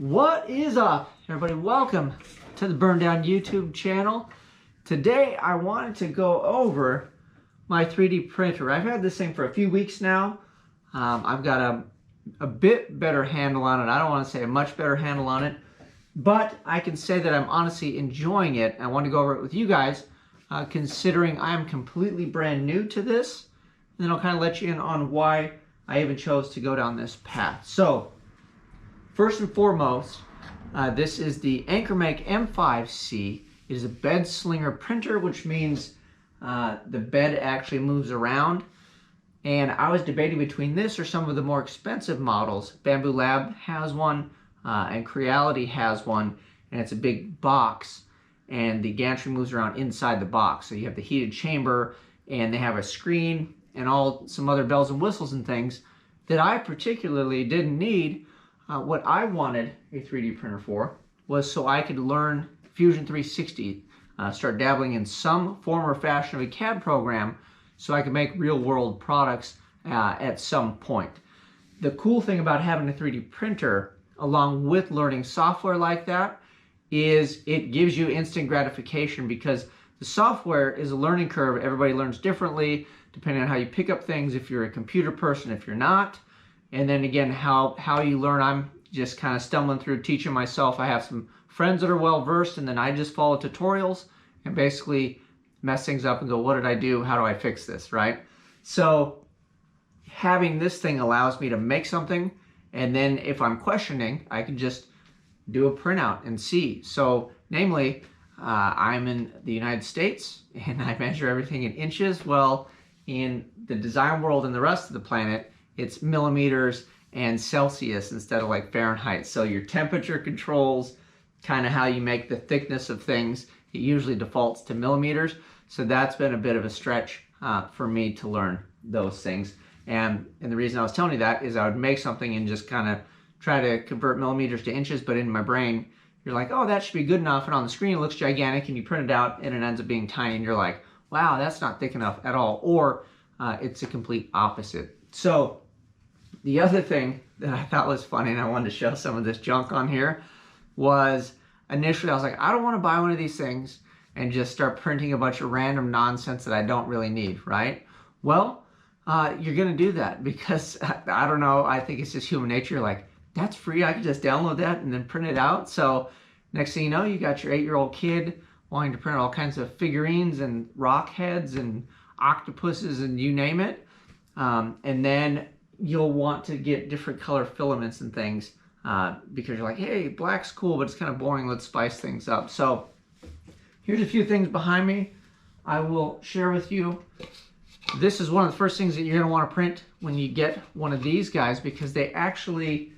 What is up, everybody? Welcome to the Burndown YouTube channel. Today I wanted to go over my 3D printer. I've had this thing for a few weeks now. I've got a bit better handle on it. I don't want to say a much better handle on it, but I can say that I'm honestly enjoying it. I want to go over it with you guys, considering I'm completely brand new to this. And then I'll kind of let you in on why I even chose to go down this path. So, first and foremost, this is the AnkerMake M5C. It is a bed slinger printer, which means the bed actually moves around. And I was debating between this or some of the more expensive models. Bamboo Lab has one, and Creality has one, and it's a big box, and the gantry moves around inside the box. So you have the heated chamber, and they have a screen, and some other bells and whistles and things that I particularly didn't need. What I wanted a 3D printer for was so I could learn Fusion 360, start dabbling in some form or fashion of a CAD program so I could make real-world products at some point. The cool thing about having a 3D printer, along with learning software like that, is it gives you instant gratification, because the software is a learning curve. Everybody learns differently, depending on how you pick up things, if you're a computer person, if you're not. And then again, how you learn, I'm just kind of stumbling through teaching myself. I have some friends that are well versed, and then I just follow tutorials and basically mess things up and go, what did I do? How do I fix this, right? So having this thing allows me to make something, and then if I'm questioning, I can just do a printout and see. So namely, I'm in the United States and I measure everything in inches. Well, in the design world and the rest of the planet, it's millimeters and Celsius instead of like Fahrenheit. So your temperature controls kind of how you make the thickness of things. It usually defaults to millimeters. So that's been a bit of a stretch for me to learn those things. And the reason I was telling you that is I would make something and just kind of try to convert millimeters to inches, but in my brain, you're like, oh, that should be good enough. And on the screen, it looks gigantic, and you print it out and it ends up being tiny, and you're like, wow, that's not thick enough at all. Or it's a complete opposite. So the other thing that I thought was funny, and I wanted to show some of this junk on here, was initially I was like, I don't want to buy one of these things and just start printing a bunch of random nonsense that I don't really need, right? Well, you're going to do that because, I don't know, I think it's just human nature. You're like, that's free, I can just download that and then print it out. So next thing you know, you got your 8-year-old kid wanting to print all kinds of figurines and rock heads and octopuses and you name it. And then you'll want to get different color filaments and things because you're like, hey, black's cool, but it's kind of boring. Let's spice things up. So here's a few things behind me I will share with you. This is one of the first things that you're going to want to print when you get one of these guys, because they actually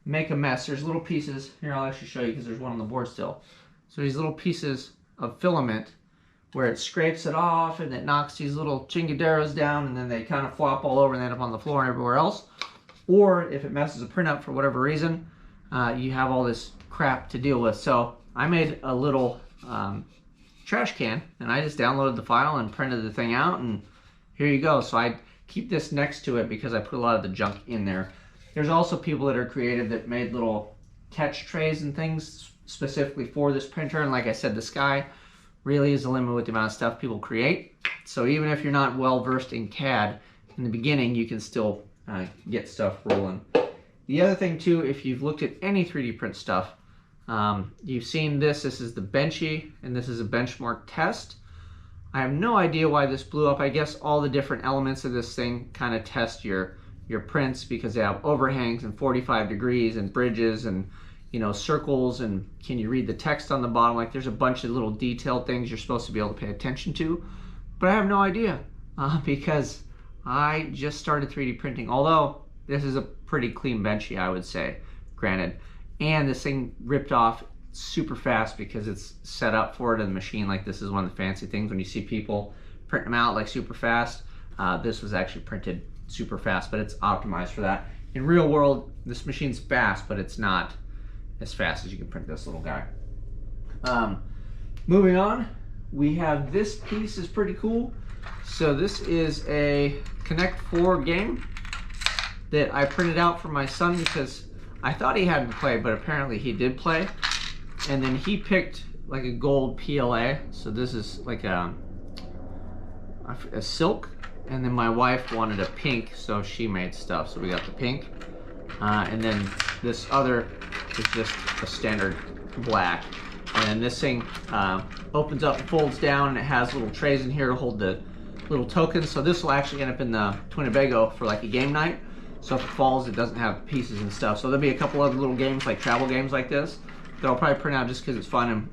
make a mess. There's little pieces. Here, I'll actually show you because there's one on the board still. So these little pieces of filament where it scrapes it off and it knocks these little chingaderos down, and then they kind of flop all over and end up on the floor and everywhere else. Or if it messes a printout for whatever reason, you have all this crap to deal with. So I made a little trash can, and I just downloaded the file and printed the thing out, and here you go. So I keep this next to it because I put a lot of the junk in there. There's also people that are creative that made little catch trays and things specifically for this printer, and like I said, the sky really is the limit with the amount of stuff people create. So even if you're not well versed in CAD in the beginning, you can still get stuff rolling. The other thing too, if you've looked at any 3D print stuff, you've seen this. This is the Benchy, and this is a benchmark test. I have no idea why this blew up. I guess all the different elements of this thing kind of test your prints, because they have overhangs and 45 degrees and bridges and, you know, circles, and can you read the text on the bottom? Like, there's a bunch of little detailed things you're supposed to be able to pay attention to, but I have no idea because I just started 3D printing, although this is a pretty clean Benchy, I would say, granted. And this thing ripped off super fast because it's set up for it in the machine. Like, this is one of the fancy things when you see people print them out like super fast. This was actually printed super fast, but it's optimized for that. In real world, this machine's fast, but it's not as fast as you can print this little guy. Moving on, we have this piece is pretty cool. So this is a Connect 4 game that I printed out for my son because I thought he hadn't played, but apparently he did play. And then he picked like a gold PLA. So this is like a silk. And then my wife wanted a pink, so she made stuff. So we got the pink. And then this other is just a standard black. And then this thing opens up and folds down, and it has little trays in here to hold the little tokens. So this will actually end up in the Winnebago for like a game night. So if it falls, it doesn't have pieces and stuff. So there'll be a couple other little games, like travel games like this, that I'll probably print out just because it's fun and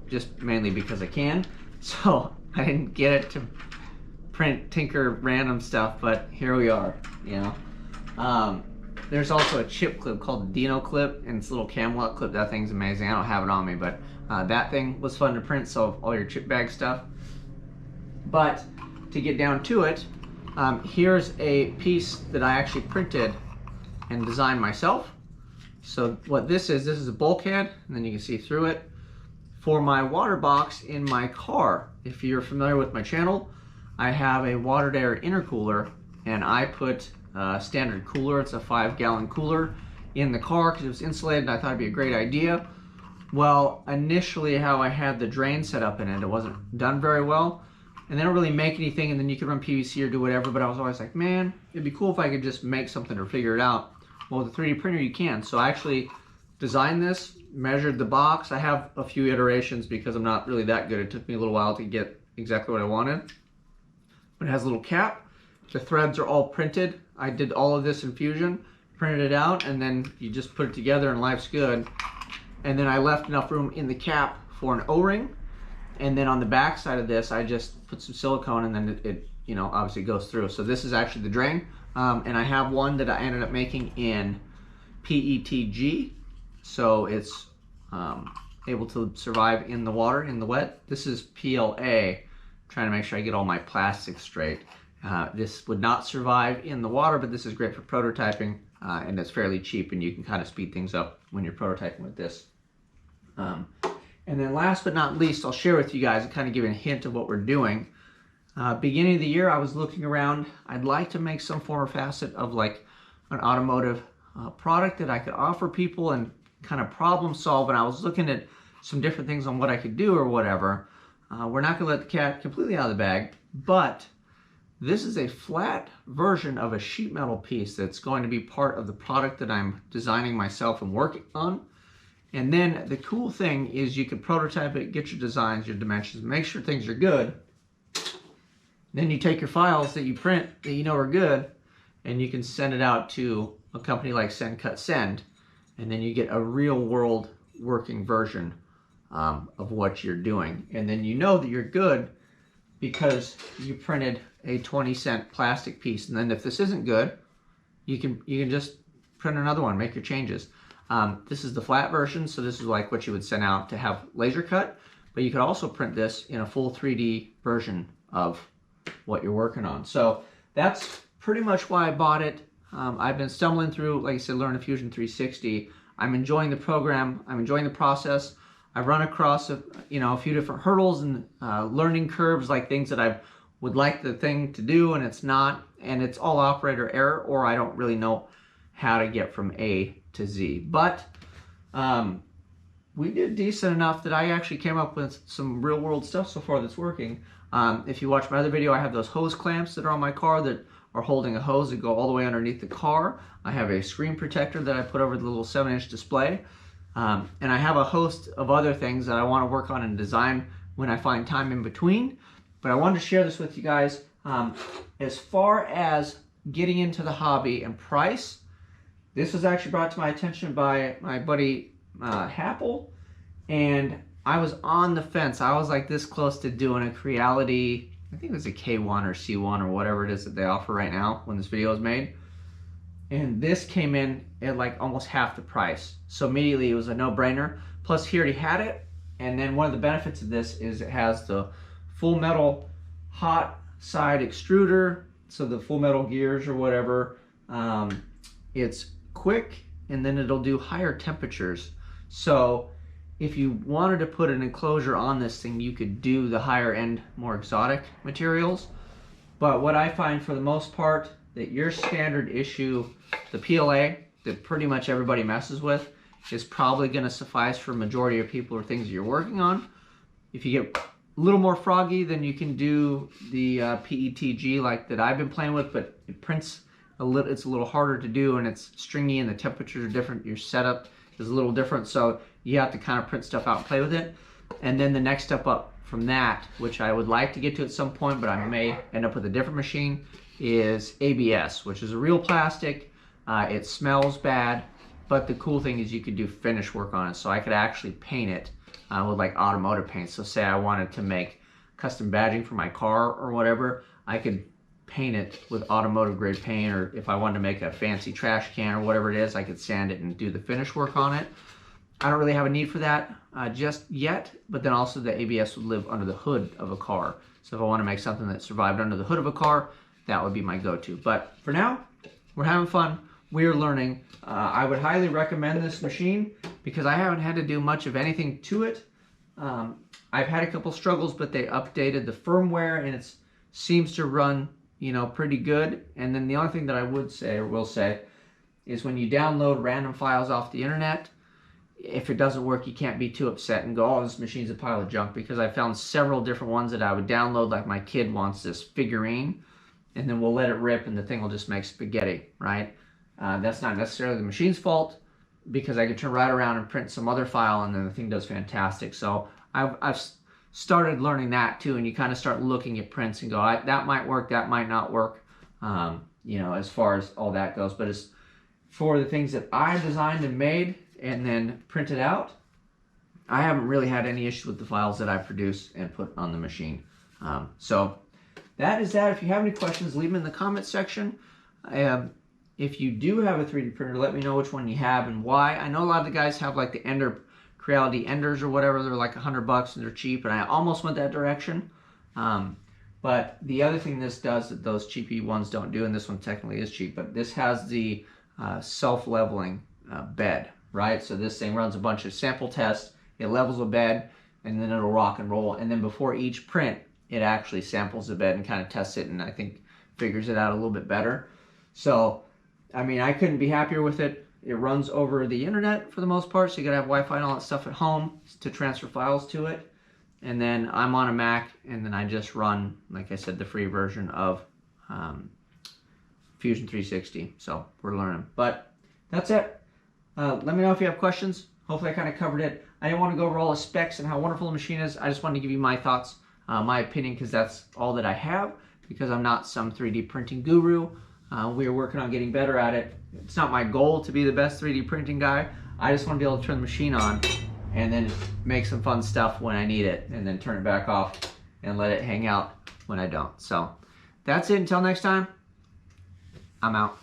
just mainly because I can. So I didn't get it to print, tinker random stuff, but here we are, you know. There's also a chip clip called the Dino clip, and it's a little Camelot clip. That thing's amazing. I don't have it on me, but that thing was fun to print, so all your chip bag stuff. But to get down to it, here's a piece that I actually printed and designed myself. So what this is a bulkhead, and then you can see through it, for my water box in my car. If you're familiar with my channel, I have a watered air intercooler, and I put a standard cooler, it's a 5-gallon cooler, in the car because it was insulated and I thought it'd be a great idea. Well, initially how I had the drain set up in it, it wasn't done very well. And they don't really make anything, and then you can run PVC or do whatever, but I was always like, man, it'd be cool if I could just make something or figure it out. Well, with a 3D printer you can. So I actually designed this, measured the box. I have a few iterations because I'm not really that good. It took me a little while to get exactly what I wanted. But it has a little cap. The threads are all printed. I did all of this in Fusion, printed it out, and then you just put it together and life's good. And then I left enough room in the cap for an O-ring. And then on the back side of this, I just put some silicone, and then it you know, obviously goes through. So this is actually the drain. And I have one that I ended up making in PETG. So it's able to survive in the water, in the wet. This is PLA. Trying to make sure I get all my plastics straight. This would not survive in the water, but this is great for prototyping, and it's fairly cheap, and you can kind of speed things up when you're prototyping with this. And then last but not least, I'll share with you guys and kind of give you a hint of what we're doing. Beginning of the year, I was looking around. I'd like to make some form or facet of like an automotive product that I could offer people and kind of problem solve, and I was looking at some different things on what I could do or whatever. We're not going to let the cat completely out of the bag, but this is a flat version of a sheet metal piece that's going to be part of the product that I'm designing myself and working on. And then the cool thing is you can prototype it, get your designs, your dimensions, make sure things are good. Then you take your files that you print that you know are good, and you can send it out to a company like Send Cut Send, and then you get a real world working version of what you're doing. And then you know that you're good because you printed a 20-cent plastic piece. And then if this isn't good, you can just print another one, make your changes. This is the flat version, so this is like what you would send out to have laser cut, but you could also print this in a full 3D version of what you're working on. So that's pretty much why I bought it. I've been stumbling through, like I said, Learn Fusion 360. I'm enjoying the program. I'm enjoying the process. I've run across a few different hurdles and learning curves, like things that I would like the thing to do and it's not, and it's all operator error, or I don't really know how to get from A to Z. But we did decent enough that I actually came up with some real world stuff so far that's working. If you watch my other video, I have those hose clamps that are on my car that are holding a hose that go all the way underneath the car. I have a screen protector that I put over the little 7-inch display. And I have a host of other things that I want to work on and design when I find time in between. But I wanted to share this with you guys. As far as getting into the hobby and price, this was actually brought to my attention by my buddy Happel, and I was on the fence. I was like this close to doing a Creality, I think it was a K1 or C1 or whatever it is that they offer right now when this video is made. And this came in at like almost half the price. So immediately it was a no-brainer. Plus he already had it. And then one of the benefits of this is it has the full metal hot side extruder. So the full metal gears or whatever. It's quick, and then it'll do higher temperatures. So if you wanted to put an enclosure on this thing, you could do the higher end, more exotic materials. But what I find for the most part, that your standard issue, the PLA, that pretty much everybody messes with is probably going to suffice for a majority of people or things that you're working on. If you get a little more froggy, then you can do the PETG like that I've been playing with, but it prints a little. It's a little harder to do, and it's stringy, and the temperatures are different. Your setup is a little different, so you have to kind of print stuff out and play with it. And then the next step up from that, which I would like to get to at some point, but I may end up with a different machine, is ABS, which is a real plastic. It smells bad, but the cool thing is you could do finish work on it. So I could actually paint it with like automotive paint. So say I wanted to make custom badging for my car or whatever, I could paint it with automotive grade paint, or if I wanted to make a fancy trash can or whatever it is, I could sand it and do the finish work on it. I don't really have a need for that just yet, but then also the ABS would live under the hood of a car. So if I want to make something that survived under the hood of a car, that would be my go-to. But for now, we're having fun. We're learning. I would highly recommend this machine because I haven't had to do much of anything to it. I've had a couple struggles, but they updated the firmware and it seems to run, you know, pretty good. And then the only thing that I would say or will say is when you download random files off the internet, if it doesn't work, you can't be too upset and go, oh, this machine's a pile of junk, because I found several different ones that I would download, like my kid wants this figurine, and then we'll let it rip and the thing will just make spaghetti, right? That's not necessarily the machine's fault, because I could turn right around and print some other file and then the thing does fantastic. So I've started learning that too, and you kind of start looking at prints and go, that might work, that might not work, you know, as far as all that goes. But as for the things that I designed and made and then printed out, I haven't really had any issue with the files that I produce and put on the machine. So that is that. If you have any questions, leave them in the comment section. If you do have a 3D printer, let me know which one you have and why. I know a lot of the guys have like the Ender Creality Enders or whatever. They're like $100 and they're cheap, and I almost went that direction. But the other thing this does that those cheapy ones don't do, and this one technically is cheap, but this has the self-leveling bed, right? So this thing runs a bunch of sample tests, it levels a bed, and then it'll rock and roll. And then before each print, it actually samples the bed and kind of tests it, and I think figures it out a little bit better. So, I mean, I couldn't be happier with it. It runs over the internet for the most part, so you gotta have Wi-Fi and all that stuff at home to transfer files to it. And then I'm on a Mac, and then I just run, like I said, the free version of Fusion 360. So we're learning. But that's it. Let me know if you have questions. Hopefully I kind of covered it. I didn't want to go over all the specs and how wonderful the machine is. I just wanted to give you my thoughts, my opinion, because that's all that I have, because I'm not some 3D printing guru. We are working on getting better at it. It's not my goal to be the best 3D printing guy. I just want to be able to turn the machine on and then make some fun stuff when I need it, and then turn it back off and let it hang out when I don't. So that's it. Until next time, I'm out.